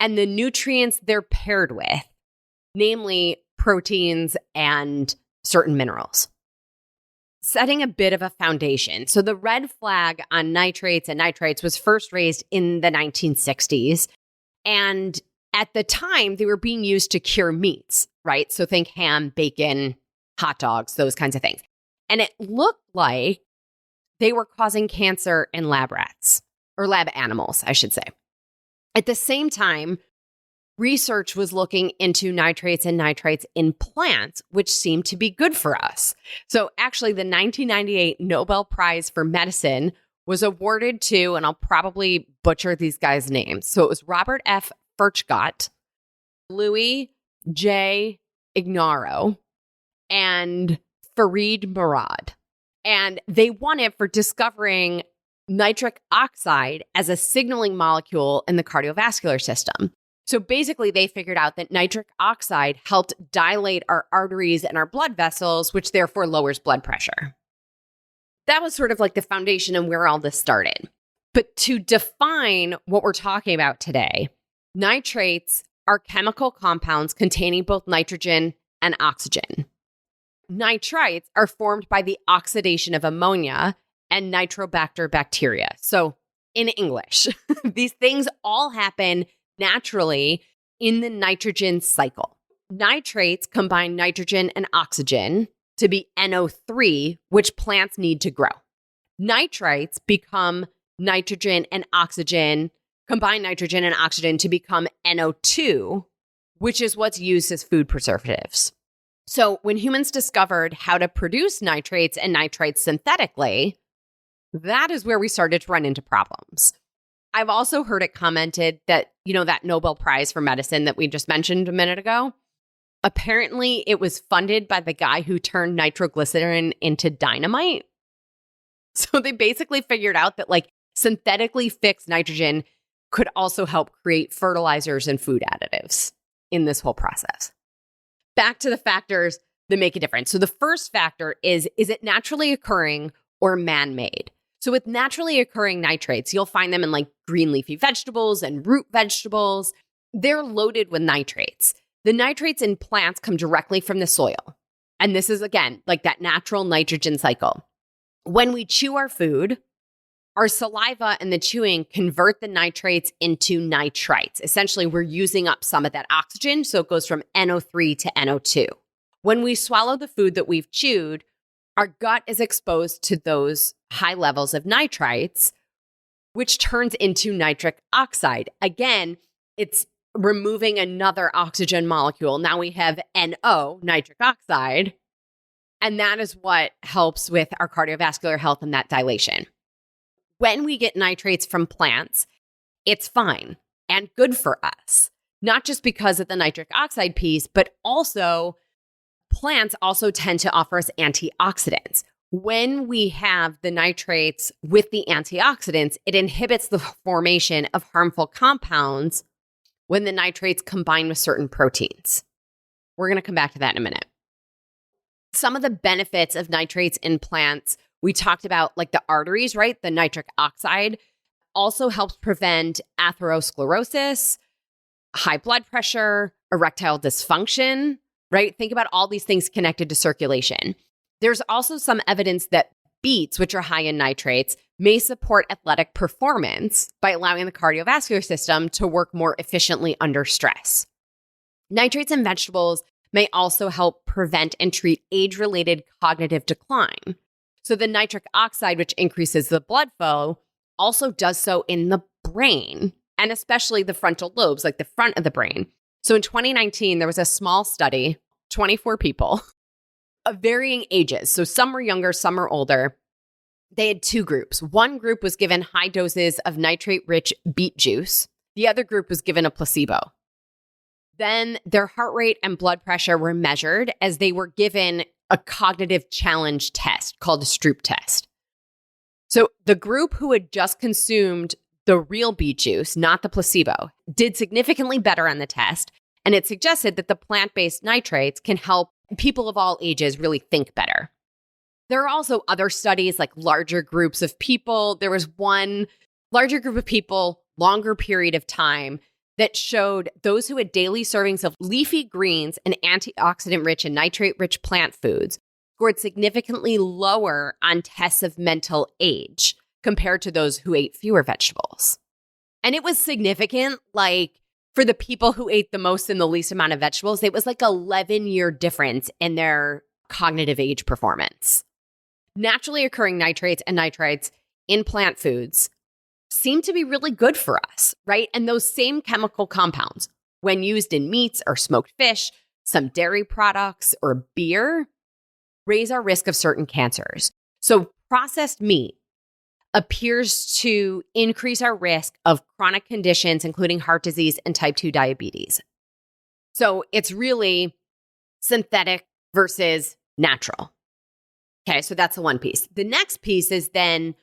and the nutrients they're paired with, namely proteins and certain minerals. Setting a bit of a foundation. So the red flag on nitrates and nitrites was first raised in the 1960s. And at the time, they were being used to cure meats, right? So think ham, bacon, hot dogs, those kinds of things. And it looked like they were causing cancer in lab rats, or lab animals, I should say. At the same time, research was looking into nitrates and nitrites in plants, which seemed to be good for us. So actually, the 1998 Nobel Prize for Medicine was awarded to, and I'll probably butcher these guys' names. So it was Robert F. Furchgott, Louis J. Ignarro, and Farid Murad. And they won it for discovering nitric oxide as a signaling molecule in the cardiovascular system. So basically, they figured out that nitric oxide helped dilate our arteries and our blood vessels, which therefore lowers blood pressure. That was sort of like the foundation and where all this started. But to define what we're talking about today, nitrates are chemical compounds containing both nitrogen and oxygen. Nitrites are formed by the oxidation of ammonia and Nitrobacter bacteria. So in English, these things all happen naturally in the nitrogen cycle. Nitrates combine nitrogen and oxygen to be NO3, which plants need to grow. Nitrites become nitrogen and oxygen, combine nitrogen and oxygen to become NO2, which is what's used as food preservatives. So when humans discovered how to produce nitrates and nitrites synthetically, that is where we started to run into problems. I've also heard it commented that, that Nobel Prize for medicine that we just mentioned a minute ago, apparently it was funded by the guy who turned nitroglycerin into dynamite. So they basically figured out that synthetically fixed nitrogen could also help create fertilizers and food additives in this whole process. Back to the factors that make a difference. So the first factor is it naturally occurring or man-made? So with naturally occurring nitrates, you'll find them in green leafy vegetables and root vegetables. They're loaded with nitrates. The nitrates in plants come directly from the soil. And this is, again, that natural nitrogen cycle. When we chew our food, our saliva and the chewing convert the nitrates into nitrites. Essentially, we're using up some of that oxygen, so it goes from NO3 to NO2. When we swallow the food that we've chewed, our gut is exposed to those high levels of nitrites, which turns into nitric oxide. Again, it's removing another oxygen molecule. Now we have NO, nitric oxide, and that is what helps with our cardiovascular health and that dilation. When we get nitrates from plants, it's fine and good for us, not just because of the nitric oxide piece, but also plants also tend to offer us antioxidants. When we have the nitrates with the antioxidants, it inhibits the formation of harmful compounds when the nitrates combine with certain proteins. We're going to come back to that in a minute. Some of the benefits of nitrates in plants, we talked about the arteries, right? The nitric oxide also helps prevent atherosclerosis, high blood pressure, erectile dysfunction, right? Think about all these things connected to circulation. There's also some evidence that beets, which are high in nitrates, may support athletic performance by allowing the cardiovascular system to work more efficiently under stress. Nitrates in vegetables may also help prevent and treat age-related cognitive decline. So the nitric oxide, which increases the blood flow, also does so in the brain, and especially the frontal lobes, the front of the brain. So in 2019, there was a small study, 24 people of varying ages. So some were younger, some were older. They had two groups. One group was given high doses of nitrate-rich beet juice. The other group was given a placebo. Then their heart rate and blood pressure were measured as they were given a cognitive challenge test called a Stroop test. So the group who had just consumed the real beet juice, not the placebo, did significantly better on the test, and it suggested that the plant-based nitrates can help people of all ages really think better. There are also other studies, larger groups of people. There was one larger group of people, longer period of time, that showed those who had daily servings of leafy greens and antioxidant-rich and nitrate-rich plant foods scored significantly lower on tests of mental age compared to those who ate fewer vegetables. And it was significant, for the people who ate the most and the least amount of vegetables, it was 11-year difference in their cognitive age performance. Naturally occurring nitrates and nitrites in plant foods seem to be really good for us, right? And those same chemical compounds, when used in meats or smoked fish, some dairy products, or beer, raise our risk of certain cancers. So processed meat appears to increase our risk of chronic conditions, including heart disease and type 2 diabetes. So it's really synthetic versus natural. Okay, so that's the one piece. The next piece is then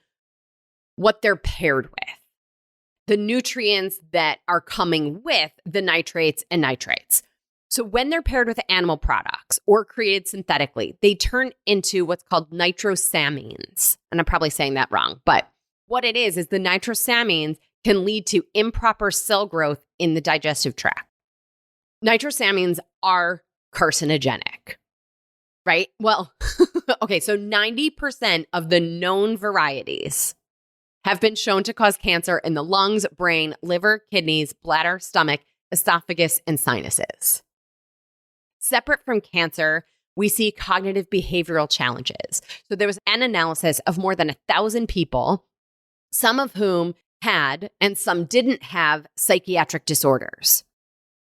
what they're paired with. the nutrients that are coming with the nitrates and nitrites. So when they're paired with animal products or created synthetically, they turn into what's called nitrosamines. And I'm probably saying that wrong, but what it is the nitrosamines can lead to improper cell growth in the digestive tract. Nitrosamines are carcinogenic, right? Well, okay, so 90% of the known varieties have been shown to cause cancer in the lungs, brain, liver, kidneys, bladder, stomach, esophagus, and sinuses. Separate from cancer, we see cognitive behavioral challenges. So there was an analysis of more than 1,000 people, some of whom had and some didn't have psychiatric disorders.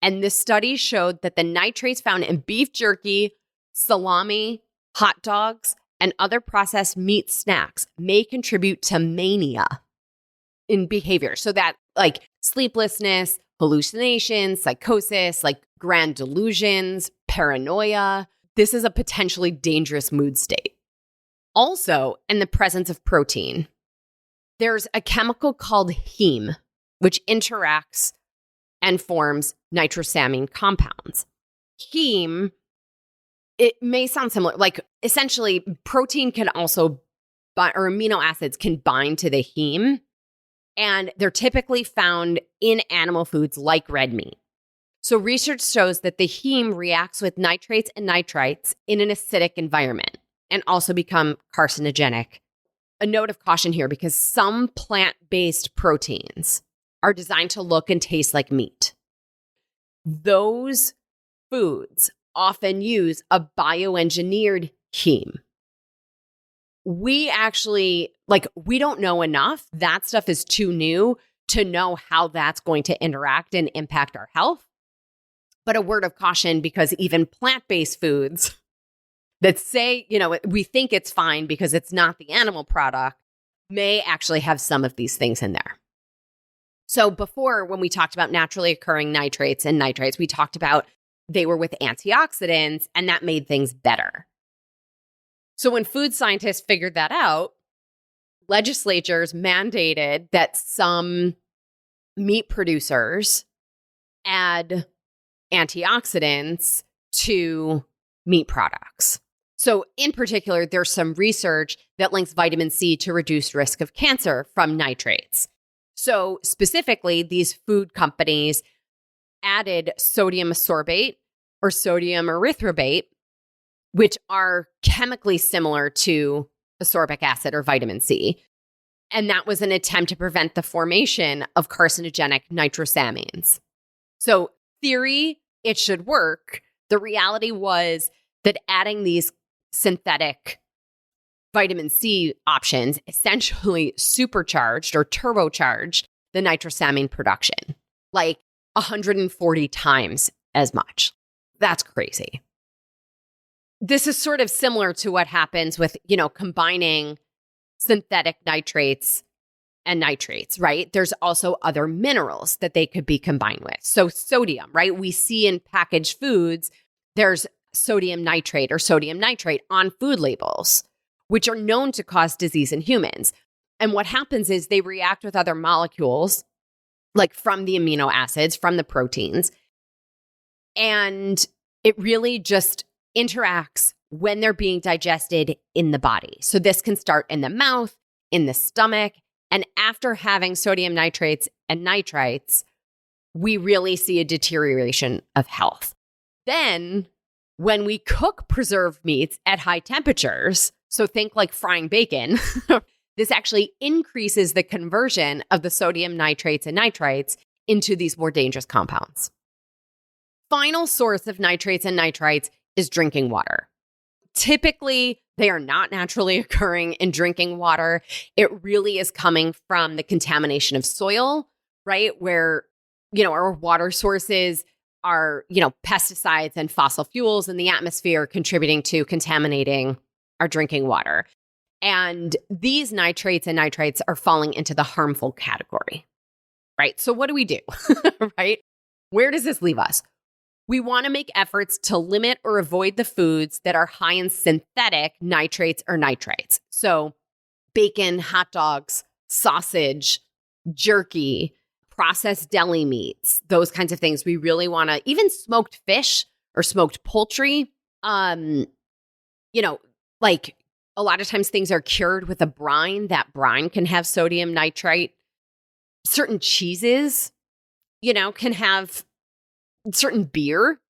And this study showed that the nitrates found in beef jerky, salami, hot dogs, and other processed meat snacks may contribute to mania in behavior. So that like sleeplessness, hallucinations, psychosis, like grand delusions, paranoia. This is a potentially dangerous mood state. Also, in the presence of protein, there's a chemical called heme, which interacts and forms nitrosamine compounds. Heme, it may sound similar, like essentially protein can also or amino acids can bind to the heme, and they're typically found in animal foods like red meat. So research shows that the heme reacts with nitrates and nitrites in an acidic environment and also become carcinogenic. A note of caution here, because some plant-based proteins are designed to look and taste like meat. Those foods often use a bioengineered heme. We actually, we don't know enough. That stuff is too new to know how that's going to interact and impact our health. But a word of caution, because even plant-based foods that say, we think it's fine because it's not the animal product, may actually have some of these things in there. So before, when we talked about naturally occurring nitrates and nitrites, we talked about they were with antioxidants, and that made things better. So when food scientists figured that out, legislatures mandated that some meat producers add antioxidants to meat products. So in particular, there's some research that links vitamin C to reduced risk of cancer from nitrates. So specifically, these food companies added sodium sorbate or sodium erythrobate, which are chemically similar to ascorbic acid or vitamin C. And that was an attempt to prevent the formation of carcinogenic nitrosamines. So theory, it should work. The reality was that adding these synthetic vitamin C options essentially supercharged or turbocharged the nitrosamine production, like 140 times as much. That's crazy. This is sort of similar to what happens with, combining synthetic nitrates and nitrates, right? There's also other minerals that they could be combined with. So sodium, right? We see in packaged foods, there's sodium nitrate or sodium nitrate on food labels, which are known to cause disease in humans. And what happens is they react with other molecules, like from the amino acids, from the proteins, and it really just interacts when they're being digested in the body. So this can start in the mouth, in the stomach, and after having sodium nitrates and nitrites, we really see a deterioration of health. Then, when we cook preserved meats at high temperatures, so think like frying bacon, this actually increases the conversion of the sodium nitrates and nitrites into these more dangerous compounds. Final source of nitrates and nitrites is drinking water. Typically, they are not naturally occurring in drinking water. It really is coming from the contamination of soil, right? Where, our water sources are, pesticides and fossil fuels in the atmosphere contributing to contaminating our drinking water. And these nitrates and nitrites are falling into the harmful category, right? So what do we do, right? Where does this leave us? We want to make efforts to limit or avoid the foods that are high in synthetic nitrates or nitrites. So bacon, hot dogs, sausage, jerky, processed deli meats, those kinds of things. We really want to, even smoked fish or smoked poultry, like a lot of times things are cured with a brine. That brine can have sodium nitrite. Certain cheeses, can have certain beer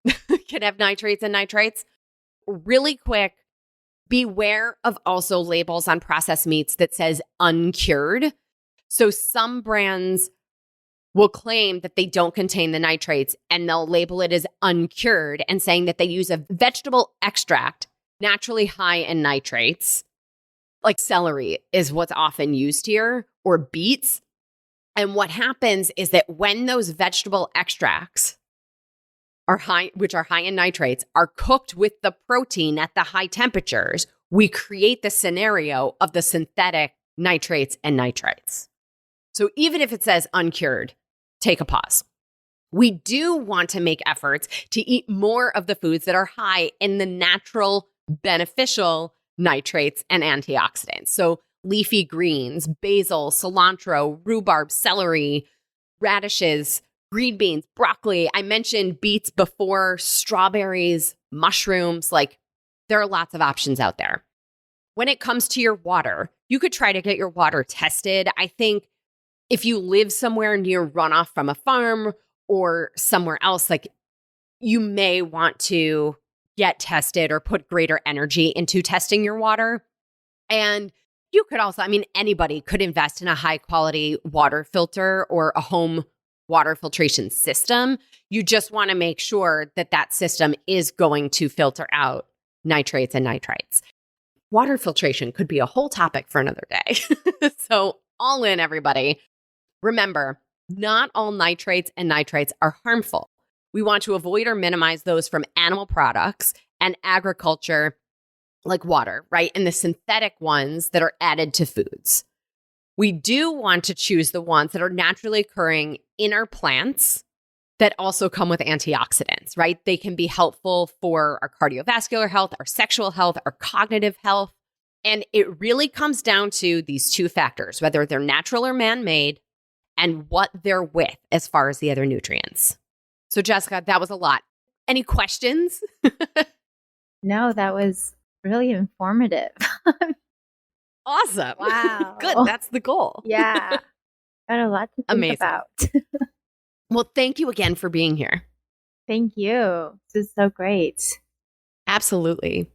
can have nitrates and nitrites. Really quick, beware of also labels on processed meats that says uncured. So some brands will claim that they don't contain the nitrates and they'll label it as uncured and saying that they use a vegetable extract naturally high in nitrates, like celery is what's often used here, or beets. And what happens is that when those vegetable extracts are high, which are high in nitrates, are cooked with the protein at the high temperatures, we create the scenario of the synthetic nitrates and nitrites. So even if it says uncured, take a pause. We do want to make efforts to eat more of the foods that are high in the natural, beneficial nitrates and antioxidants. So leafy greens, basil, cilantro, rhubarb, celery, radishes, green beans, broccoli. I mentioned beets before, strawberries, mushrooms. Like, there are lots of options out there. When it comes to your water, you could try to get your water tested. I think if you live somewhere near runoff from a farm or somewhere else, like, you may want to get tested or put greater energy into testing your water. And you could also, anybody could invest in a high quality water filter or a home water filtration system. You just want to make sure that that system is going to filter out nitrates and nitrites. Water filtration could be a whole topic for another day. So all in, everybody. Remember, not all nitrates and nitrites are harmful. We want to avoid or minimize those from animal products and agriculture, like water, right? And the synthetic ones that are added to foods. We do want to choose the ones that are naturally occurring in our plants that also come with antioxidants, right? They can be helpful for our cardiovascular health, our sexual health, our cognitive health. And it really comes down to these two factors, whether they're natural or man-made, and what they're with as far as the other nutrients. So Jessica, that was a lot. Any questions? No, that was really informative. Awesome. Wow. Good. That's the goal. Yeah. Got a lot to think about. Well, thank you again for being here. Thank you. This is so great. Absolutely.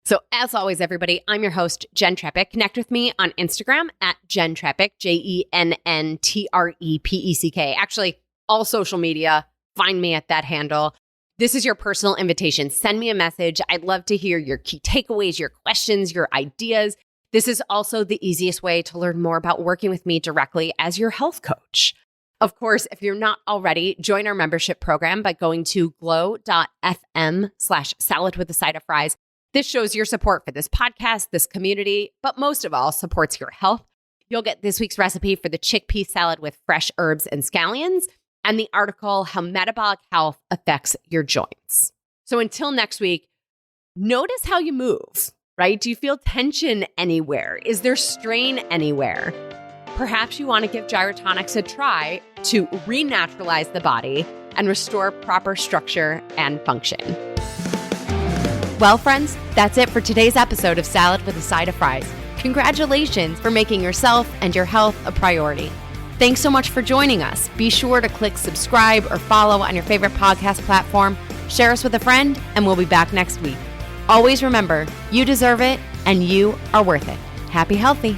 So as always, everybody, I'm your host, Jenn Trepeck. Connect with me on Instagram at Jenn Trepeck, JENNTREPECK. Actually, all social media, find me at that handle. This is your personal invitation. Send me a message. I'd love to hear your key takeaways, your questions, your ideas. This is also the easiest way to learn more about working with me directly as your health coach. Of course, if you're not already, join our membership program by going to glow.fm/salad with a side of fries. This shows your support for this podcast, this community, but most of all, supports your health. You'll get this week's recipe for the chickpea salad with fresh herbs and scallions, and the article, How Metabolic Health Affects Your Joints. So until next week, notice how you move, right? Do you feel tension anywhere? Is there strain anywhere? Perhaps you want to give gyrotonics a try to renaturalize the body and restore proper structure and function. Well, friends, that's it for today's episode of Salad with a Side of Fries. Congratulations for making yourself and your health a priority. Thanks so much for joining us. Be sure to click subscribe or follow on your favorite podcast platform. Share us with a friend, and we'll be back next week. Always remember, you deserve it, and you are worth it. Happy healthy.